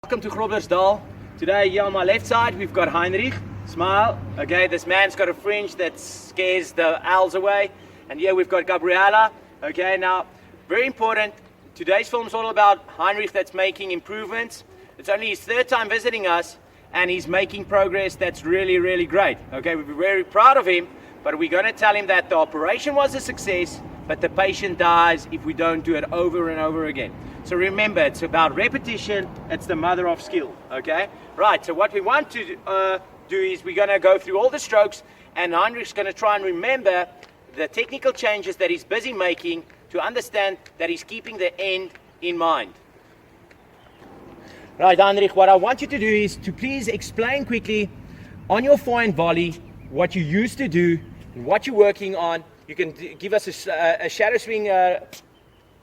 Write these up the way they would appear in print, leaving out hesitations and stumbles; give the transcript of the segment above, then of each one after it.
Welcome to Groblersdal. Today here on my left side we've got Heinrich. Smile. Okay, this man's got a fringe that scares the owls away. And here we've got Gabriella. Okay, now very important. Today's film is all about Heinrich that's making improvements. It's only his third time visiting us and he's making progress that's really great. Okay, we're very proud of him, but we're going to tell him that the operation was a success, but the patient dies if we don't do it over and over again. So remember, it's about repetition. It's the mother of skill. Okay, right. So what we want to do is we're going to go through all the strokes, and Heinrich's going to try and remember the technical changes that he's busy making to understand that he's keeping the end in mind. Right, Heinrich, what I want you to do is to please explain quickly on your forehand volley what you used to do and what you're working on. You can give us a shadow swing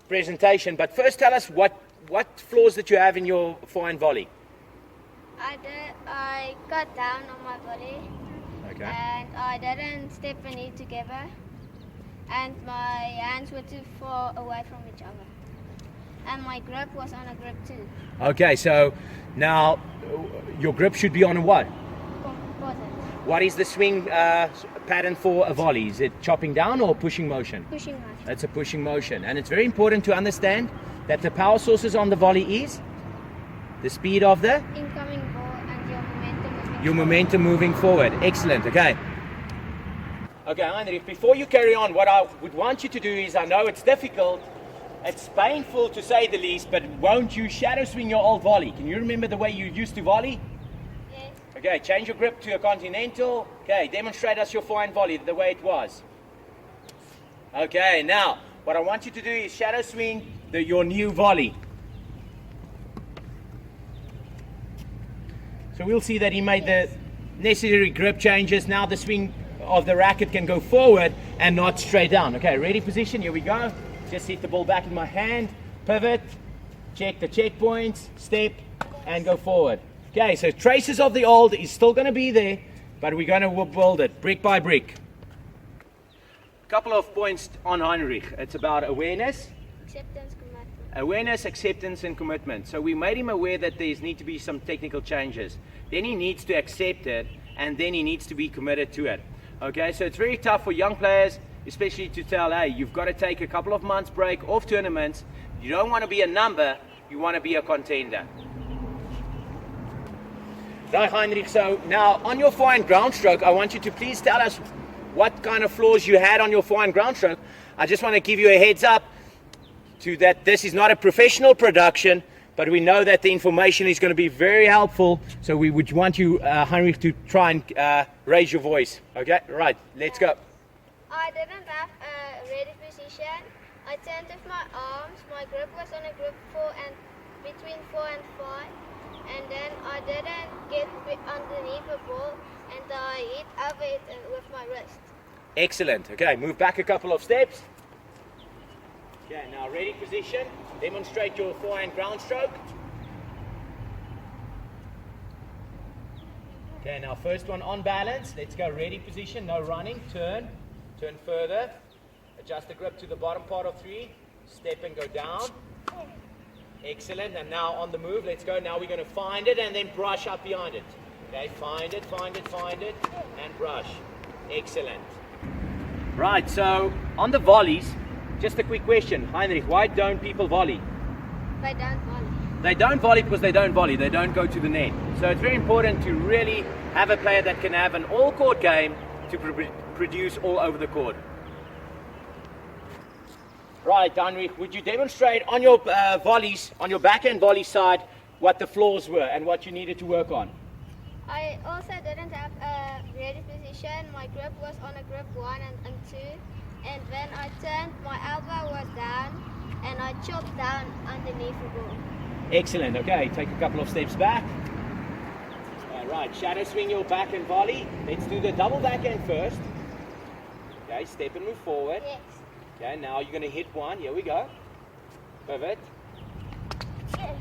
presentation, but first tell us what flaws that you have in your forehand volley. I got down on my body, Okay. and I didn't step my knee together, and my hands were too far away from each other, and my grip was on a grip too. Okay, so now your grip should be on a what? Composite. What is the swing pattern for a volley? Is it chopping down or pushing motion? Pushing motion. It's a pushing motion, and it's very important to understand that the power sources on the volley is the speed of the Incoming ball and your momentum moving your forward. momentum moving forward. Excellent. Okay, Heinrich, before you carry on, what I would want you to do is, I know it's difficult, it's painful to say the least, but won't you shadow swing your old volley? Can you remember the way you used to volley? Yes. Okay, change your grip to a continental. Okay, demonstrate us your forehand volley the way it was. Okay, now what I want you to do is shadow swing your new volley. So we'll see that he made the necessary grip changes. Now the swing of the racket can go forward and not straight down. Okay, ready position, here we go. Just hit the ball back in my hand, pivot, check the checkpoints, step, and go forward. Okay, so traces of the old is still going to be there, but we're going to build it brick by brick. A couple of points on Heinrich. It's about awareness, Acceptance, commitment. Awareness, acceptance, and commitment. So we made him aware that there need to be some technical changes. Then he needs to accept it, and then he needs to be committed to it. Okay, so it's very tough for young players, especially to tell, hey, you've got to take a couple of months break off tournaments. You don't want to be a number, you want to be a contender. Right, Heinrich, so now on your forehand ground stroke, I want you to please tell us what kind of flaws you had on your forehand ground stroke. I just want to give you a heads up to that this is not a professional production, but we know that the information is going to be very helpful, so we would want you, Heinrich, to try and raise your voice. Okay, right, let's go. I didn't have a ready position. I turned with my arms. My grip was on a grip 4 and between 4 and 5. And then I didn't get underneath the ball, and I hit over it with my wrist. Excellent. Okay, move back a couple of steps. Okay, now ready position. Demonstrate your forehand ground stroke. Okay, now first one on balance. Let's go ready position, no running. Turn further. Adjust the grip to the bottom part of 3. Step and go down. Excellent, and now on the move, let's go. Now we're going to find it and then brush up behind it. Okay, find it, and brush. Excellent. Right, so on the volleys, just a quick question. Heinrich, why don't people volley? They don't volley. They don't volley because they don't volley. They don't go to the net. So it's very important to really have a player that can have an all-court game to produce all over the court. Right, Heinrich, would you demonstrate on your volleys, on your backhand volley side, what the flaws were and what you needed to work on? I also didn't have a ready position. My grip was on a grip 1 and 2. And when I turned, my elbow was down and I chopped down underneath the ball. Excellent. Okay, take a couple of steps back. All right, shadow swing your backhand volley. Let's do the double backhand first. Okay, step and move forward. Yes. Okay, now you're going to hit one. Here we go. Pivot. Yes.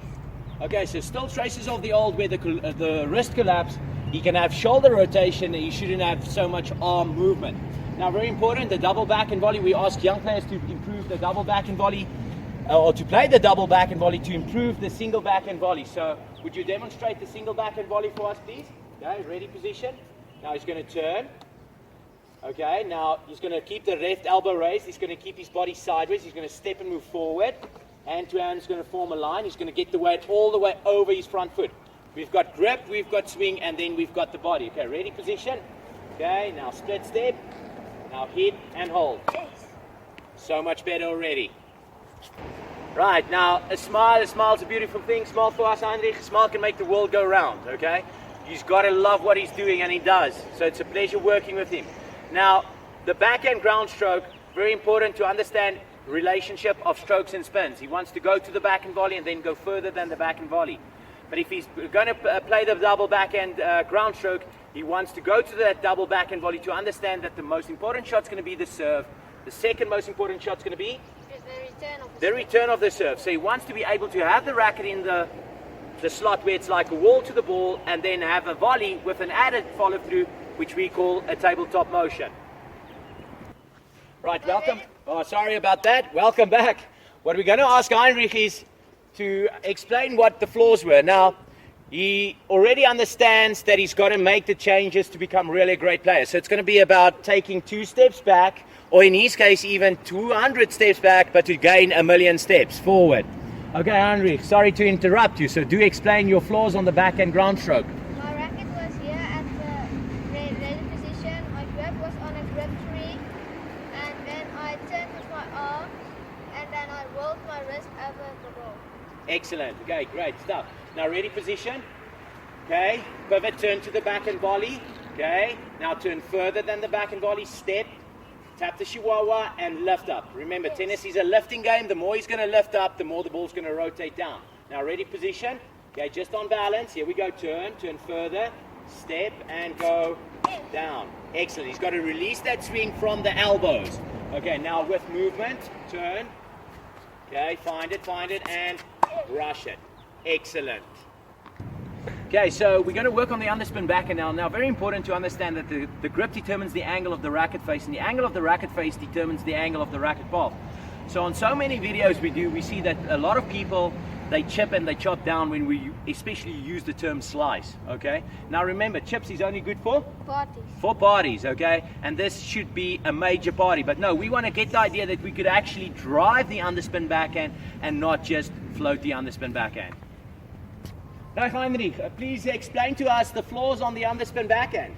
Okay, so still traces of the old where the wrist collapse. He can have shoulder rotation. He shouldn't have so much arm movement. Now, very important, the double backhand volley. We ask young players to improve the double backhand volley or to play the double backhand volley to improve the single backhand volley. So would you demonstrate the single backhand volley for us, please? Okay, ready position. Now he's going to turn. Okay, now he's going to keep the left elbow raised. He's going to keep his body sideways. He's going to step and move forward. Hand to hand is going to form a line. He's going to get the weight all the way over his front foot. We've got grip, we've got swing, and then we've got the body. Okay, ready position. Okay, now split step. Now hit and hold. So much better already. Right, now a smile's a beautiful thing. Smile for us, Heinrich. A smile can make the world go round, okay? He's got to love what he's doing, and he does. So it's a pleasure working with him. Now, the backhand ground stroke, very important to understand the relationship of strokes and spins. He wants to go to the backhand volley and then go further than the backhand volley. But if he's going to play the double backhand ground stroke, he wants to go to that double backhand volley to understand that the most important shot's going to be the serve. The second most important shot's going to be the return of the serve. So he wants to be able to have the racket in the slot where it's like a wall to the ball, and then have a volley with an added follow through, which we call a tabletop motion. Right, welcome. Oh, sorry about that. Welcome back. What we're going to ask Heinrich is to explain what the flaws were. Now, he already understands that he's got to make the changes to become really a great player. So it's going to be about taking 2 steps back, or in his case, even 200 steps back, but to gain 1,000,000 steps forward. Okay, Heinrich, sorry to interrupt you. So do explain your flaws on the backhand ground stroke. My racket was here at the ready position. My grip was on a grip tree, and then I turned with my arm, and then I rolled my wrist over the ball. Excellent. Okay, great stuff. Now ready position. Okay, pivot, turn to the backhand volley. Okay, now turn further than the backhand volley. Step, tap the chihuahua, and lift up. Remember, tennis is a lifting game. The more he's going to lift up, the more the ball's going to rotate down. Now ready position. Okay, just on balance. Here we go. Turn further, step, and go down. Excellent. He's got to release that swing from the elbows. Okay, now with movement, turn. Okay, find it, and brush it. Excellent. Okay, so we're going to work on the underspin backhand now. Now, very important to understand that the grip determines the angle of the racket face, and the angle of the racket face determines the angle of the racket path. So on so many videos we see that a lot of people, they chip and they chop down when we especially use the term slice, okay? Now remember, chips is only good for? Parties. For parties, okay? And this should be a major party. But no, we want to get the idea that we could actually drive the underspin backhand and not just float the underspin backhand. Now, Heinrich, please explain to us the flaws on the underspin backhand.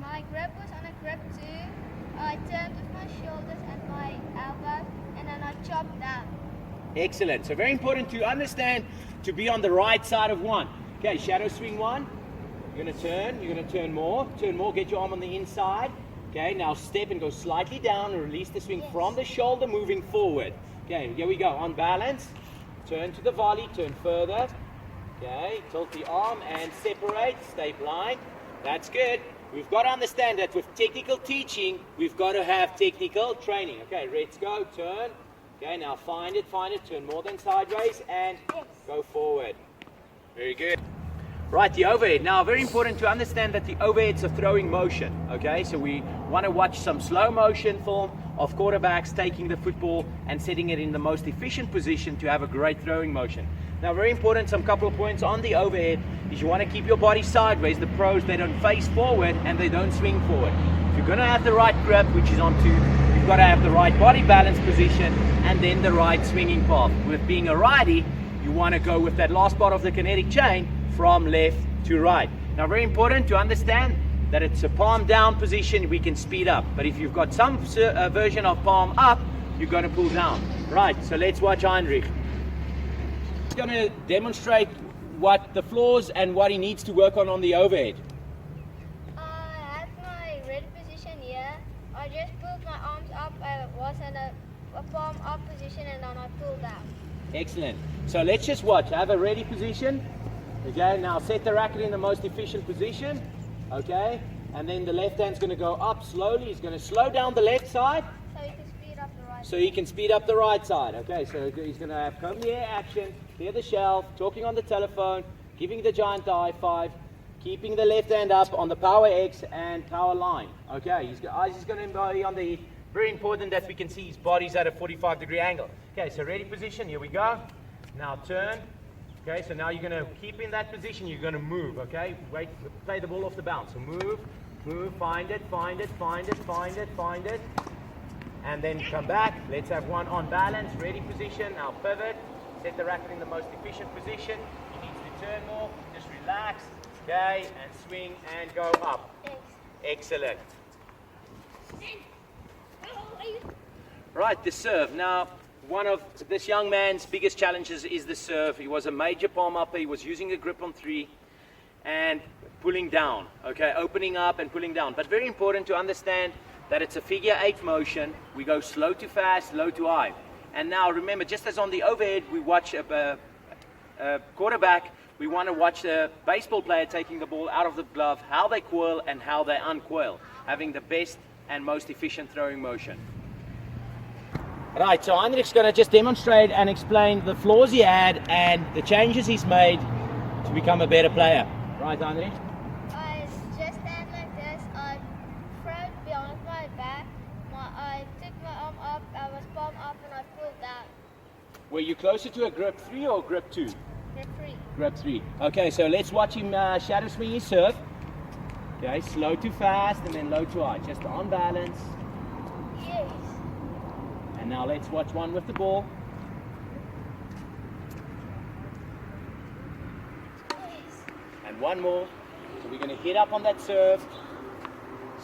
My grip was on a grip too. I turned with my shoulders and my elbow, and then I chopped down. Excellent. So very important to understand to be on the right side of one. Okay, shadow swing one. You're going to turn more, get your arm on the inside. Okay, now step and go slightly down and release the swing from the shoulder, moving forward. Okay, here we go, on balance. Turn to the volley, turn further. Okay, tilt the arm and separate, stay blind. That's good. We've got to understand that with technical teaching, we've got to have technical training. Okay, let's go, turn. Okay, now find it, turn more than sideways and go forward. Very good. Right, the overhead. Now, very important to understand that the overhead's a throwing motion. Okay, so we want to watch some slow motion film of quarterbacks taking the football and setting it in the most efficient position to have a great throwing motion. Now, very important, some couple of points on the overhead is you want to keep your body sideways. The pros, they don't face forward and they don't swing forward. If you're going to have the right grip, which is on 2, you've got to have the right body balance position and then the right swinging path. With being a righty, you want to go with that last part of the kinetic chain from left to right. Now, very important to understand that it's a palm down position, we can speed up. But if you've got some version of palm up, you're going to pull down. Right, so let's watch Heinrich. He's going to demonstrate what the flaws and what he needs to work on the overhead. I had my ready position here. I just pulled my arms up. I was in a palm up position, and then I pulled down. Excellent. So let's just watch. Have a ready position. Okay, now set the racket in the most efficient position. Okay, and then the left hand's going to go up slowly. He's going to slow down the left side. So he can speed up the right. So he can speed up the right side. Okay, so he's going to have comb the air action, clear the shelf, talking on the telephone, giving the giant the high five, keeping the left hand up on the power X and power line. Okay, his eyes is going to be on the, very important that we can see his body's at a 45-degree angle. Okay, so ready position, here we go. Now turn, Okay, so now you're going to keep in that position, you're going to move, okay? Wait, play the ball off the bounce. So move, move, find it, find it, find it, find it, find it. And then come back. Let's have one on balance, ready position. Now pivot, set the racket in the most efficient position. You need to turn more, just relax, okay? And swing and go up. Excellent. Right, the serve. Now, one of this young man's biggest challenges is the serve. He was a major palm upper. He was using a grip on 3 and pulling down, okay, opening up and pulling down. But very important to understand that it's a figure 8 motion. We go slow to fast, low to high. And now remember, just as on the overhead, we watch a quarterback, we want to watch a baseball player taking the ball out of the glove, how they coil and how they uncoil, having the best and most efficient throwing motion. Right, so Heinrich's going to just demonstrate and explain the flaws he had and the changes he's made to become a better player. Right, Heinrich? I just stand like this. I throw it behind my back. I took my arm up. I was palm up and I pulled down. Were you closer to a grip 3 or grip 2? Grip 3. Grip 3. Okay, so let's watch him shadow swing his serve. Okay, slow to fast and then low to high. Just on balance. Yes. And now let's watch one with the ball. Yes. And one more. So we're going to hit up on that serve.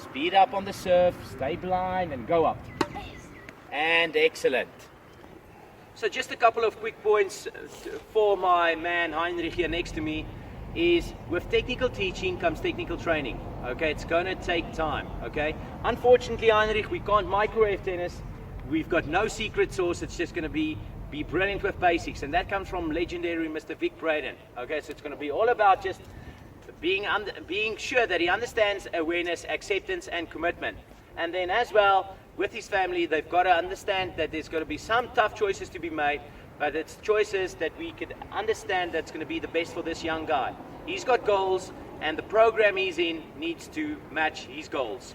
Speed up on the serve. Stay blind and go up. Yes. And excellent. So just a couple of quick points for my man Heinrich here next to me is with technical teaching comes technical training. Okay, it's going to take time. Okay, unfortunately, Heinrich, we can't microwave tennis. We've got no secret sauce. It's just going to be brilliant with basics, and that comes from legendary Mr. Vic Braden. Okay, so it's going to be all about just being sure that he understands awareness, acceptance, and commitment. And then as well, with his family, they've got to understand that there's going to be some tough choices to be made, but it's choices that we could understand that's going to be the best for this young guy. He's got goals, and the program he's in needs to match his goals.